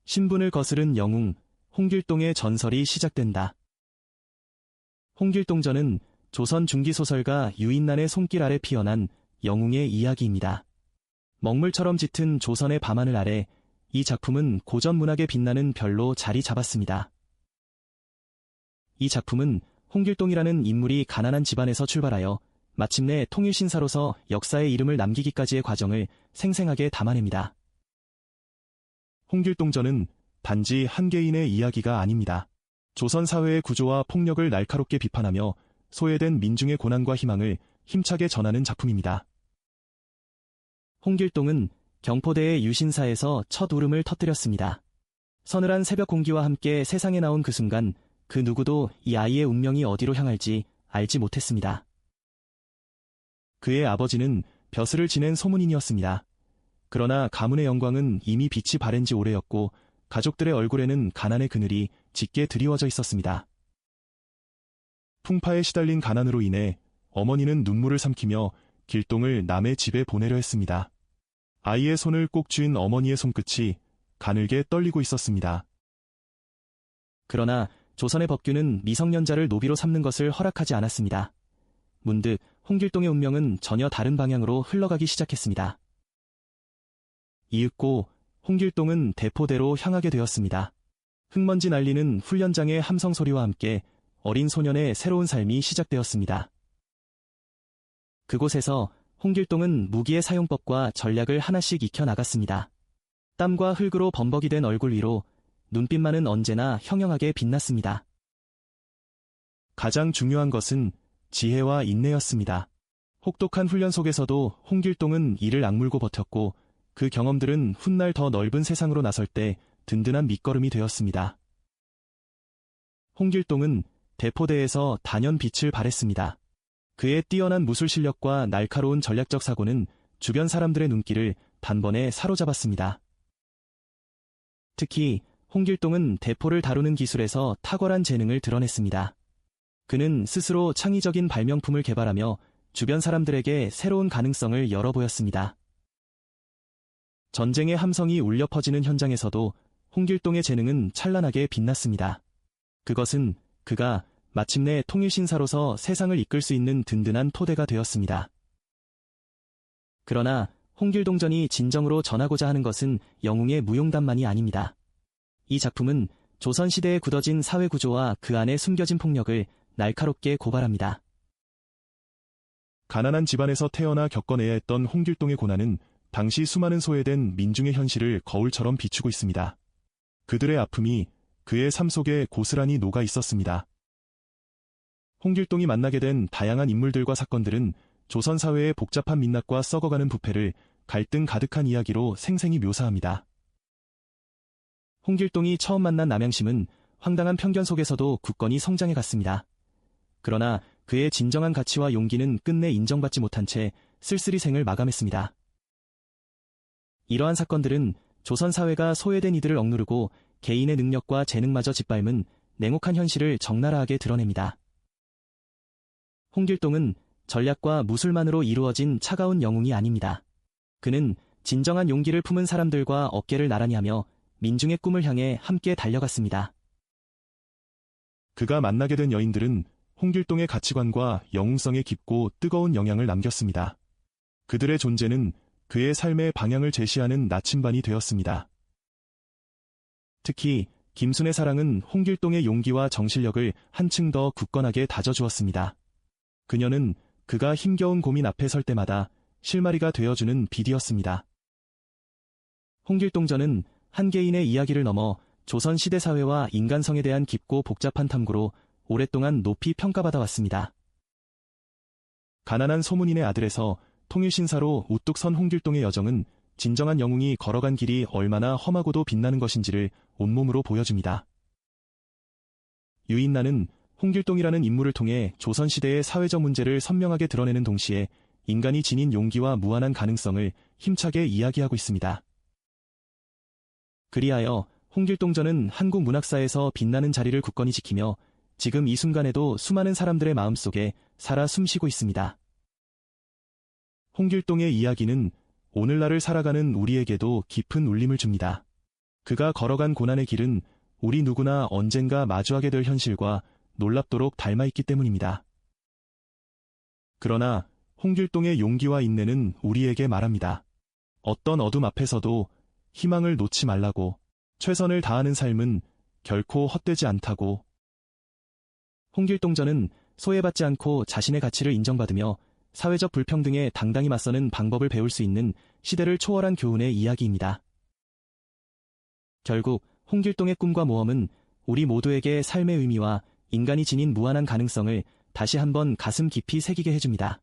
신분을 거스른 영웅, 홍길동의 전설이 시작된다. 홍길동전은 조선 중기소설가 유인난의 손길 아래 피어난 영웅의 이야기입니다. 먹물처럼 짙은 조선의 밤하늘 아래 이 작품은 고전 문학에 빛나는 별로 자리 잡았습니다. 이 작품은 홍길동이라는 인물이 가난한 집안에서 출발하여 마침내 통일신사로서 역사의 이름을 남기기까지의 과정을 생생하게 담아냅니다. 홍길동전은 단지 한 개인의 이야기가 아닙니다. 조선 사회의 구조와 폭력을 날카롭게 비판하며 소외된 민중의 고난과 희망을 힘차게 전하는 작품입니다. 홍길동은 경포대의 유신사에서 첫 울음을 터뜨렸습니다. 서늘한 새벽 공기와 함께 세상에 나온 그 순간 그 누구도 이 아이의 운명이 어디로 향할지 알지 못했습니다. 그의 아버지는 벼슬을 지낸 소문인이었습니다. 그러나 가문의 영광은 이미 빛이 바랜 지 오래였고 가족들의 얼굴에는 가난의 그늘이 짙게 드리워져 있었습니다. 풍파에 시달린 가난으로 인해 어머니는 눈물을 삼키며 길동을 남의 집에 보내려 했습니다. 아이의 손을 꼭 쥔 어머니의 손끝이 가늘게 떨리고 있었습니다. 그러나 조선의 법규는 미성년자를 노비로 삼는 것을 허락하지 않았습니다. 문득 홍길동의 운명은 전혀 다른 방향으로 흘러가기 시작했습니다. 이윽고 홍길동은 대포대로 향하게 되었습니다. 흙먼지 날리는 훈련장의 함성 소리와 함께 어린 소년의 새로운 삶이 시작되었습니다. 그곳에서 홍길동은 무기의 사용법과 전략을 하나씩 익혀나갔습니다. 땀과 흙으로 범벅이 된 얼굴 위로 눈빛만은 언제나 형형하게 빛났습니다. 가장 중요한 것은 지혜와 인내였습니다. 혹독한 훈련 속에서도 홍길동은 이를 악물고 버텼고 그 경험들은 훗날 더 넓은 세상으로 나설 때 든든한 밑거름이 되었습니다. 홍길동은 대포대에서 단연 빛을 발했습니다. 그의 뛰어난 무술 실력과 날카로운 전략적 사고는 주변 사람들의 눈길을 단번에 사로잡았습니다. 특히 홍길동은 대포를 다루는 기술에서 탁월한 재능을 드러냈습니다. 그는 스스로 창의적인 발명품을 개발하며 주변 사람들에게 새로운 가능성을 열어보였습니다. 전쟁의 함성이 울려 퍼지는 현장에서도 홍길동의 재능은 찬란하게 빛났습니다. 그것은 그가 마침내 통일신사로서 세상을 이끌 수 있는 든든한 토대가 되었습니다. 그러나 홍길동전이 진정으로 전하고자 하는 것은 영웅의 무용담만이 아닙니다. 이 작품은 조선시대에 굳어진 사회구조와 그 안에 숨겨진 폭력을 날카롭게 고발합니다. 가난한 집안에서 태어나 겪어내야 했던 홍길동의 고난은 당시 수많은 소외된 민중의 현실을 거울처럼 비추고 있습니다. 그들의 아픔이 그의 삶 속에 고스란히 녹아 있었습니다. 홍길동이 만나게 된 다양한 인물들과 사건들은 조선 사회의 복잡한 민낯과 썩어가는 부패를 갈등 가득한 이야기로 생생히 묘사합니다. 홍길동이 처음 만난 남양심은 황당한 편견 속에서도 굳건히 성장해 갔습니다. 그러나 그의 진정한 가치와 용기는 끝내 인정받지 못한 채 쓸쓸히 생을 마감했습니다. 이러한 사건들은 조선 사회가 소외된 이들을 억누르고 개인의 능력과 재능마저 짓밟은 냉혹한 현실을 적나라하게 드러냅니다. 홍길동은 전략과 무술만으로 이루어진 차가운 영웅이 아닙니다. 그는 진정한 용기를 품은 사람들과 어깨를 나란히 하며 민중의 꿈을 향해 함께 달려갔습니다. 그가 만나게 된 여인들은 홍길동의 가치관과 영웅성에 깊고 뜨거운 영향을 남겼습니다. 그들의 존재는 그의 삶의 방향을 제시하는 나침반이 되었습니다. 특히 김순의 사랑은 홍길동의 용기와 정신력을 한층 더 굳건하게 다져주었습니다. 그녀는 그가 힘겨운 고민 앞에 설 때마다 실마리가 되어주는 빛이었습니다. 홍길동전은 한 개인의 이야기를 넘어 조선시대 사회와 인간성에 대한 깊고 복잡한 탐구로 오랫동안 높이 평가받아 왔습니다. 가난한 소문인의 아들에서 통일신사로 우뚝 선 홍길동의 여정은 진정한 영웅이 걸어간 길이 얼마나 험하고도 빛나는 것인지를 온몸으로 보여줍니다. 유인난은 홍길동이라는 인물을 통해 조선시대의 사회적 문제를 선명하게 드러내는 동시에 인간이 지닌 용기와 무한한 가능성을 힘차게 이야기하고 있습니다. 그리하여 홍길동전은 한국 문학사에서 빛나는 자리를 굳건히 지키며 지금 이 순간에도 수많은 사람들의 마음속에 살아 숨쉬고 있습니다. 홍길동의 이야기는 오늘날을 살아가는 우리에게도 깊은 울림을 줍니다. 그가 걸어간 고난의 길은 우리 누구나 언젠가 마주하게 될 현실과 놀랍도록 닮아있기 때문입니다. 그러나 홍길동의 용기와 인내는 우리에게 말합니다. 어떤 어둠 앞에서도 희망을 놓지 말라고, 최선을 다하는 삶은 결코 헛되지 않다고. 홍길동전은 소외받지 않고 자신의 가치를 인정받으며 사회적 불평등에 당당히 맞서는 방법을 배울 수 있는 시대를 초월한 교훈의 이야기입니다. 결국 홍길동의 꿈과 모험은 우리 모두에게 삶의 의미와 인간이 지닌 무한한 가능성을 다시 한번 가슴 깊이 새기게 해줍니다.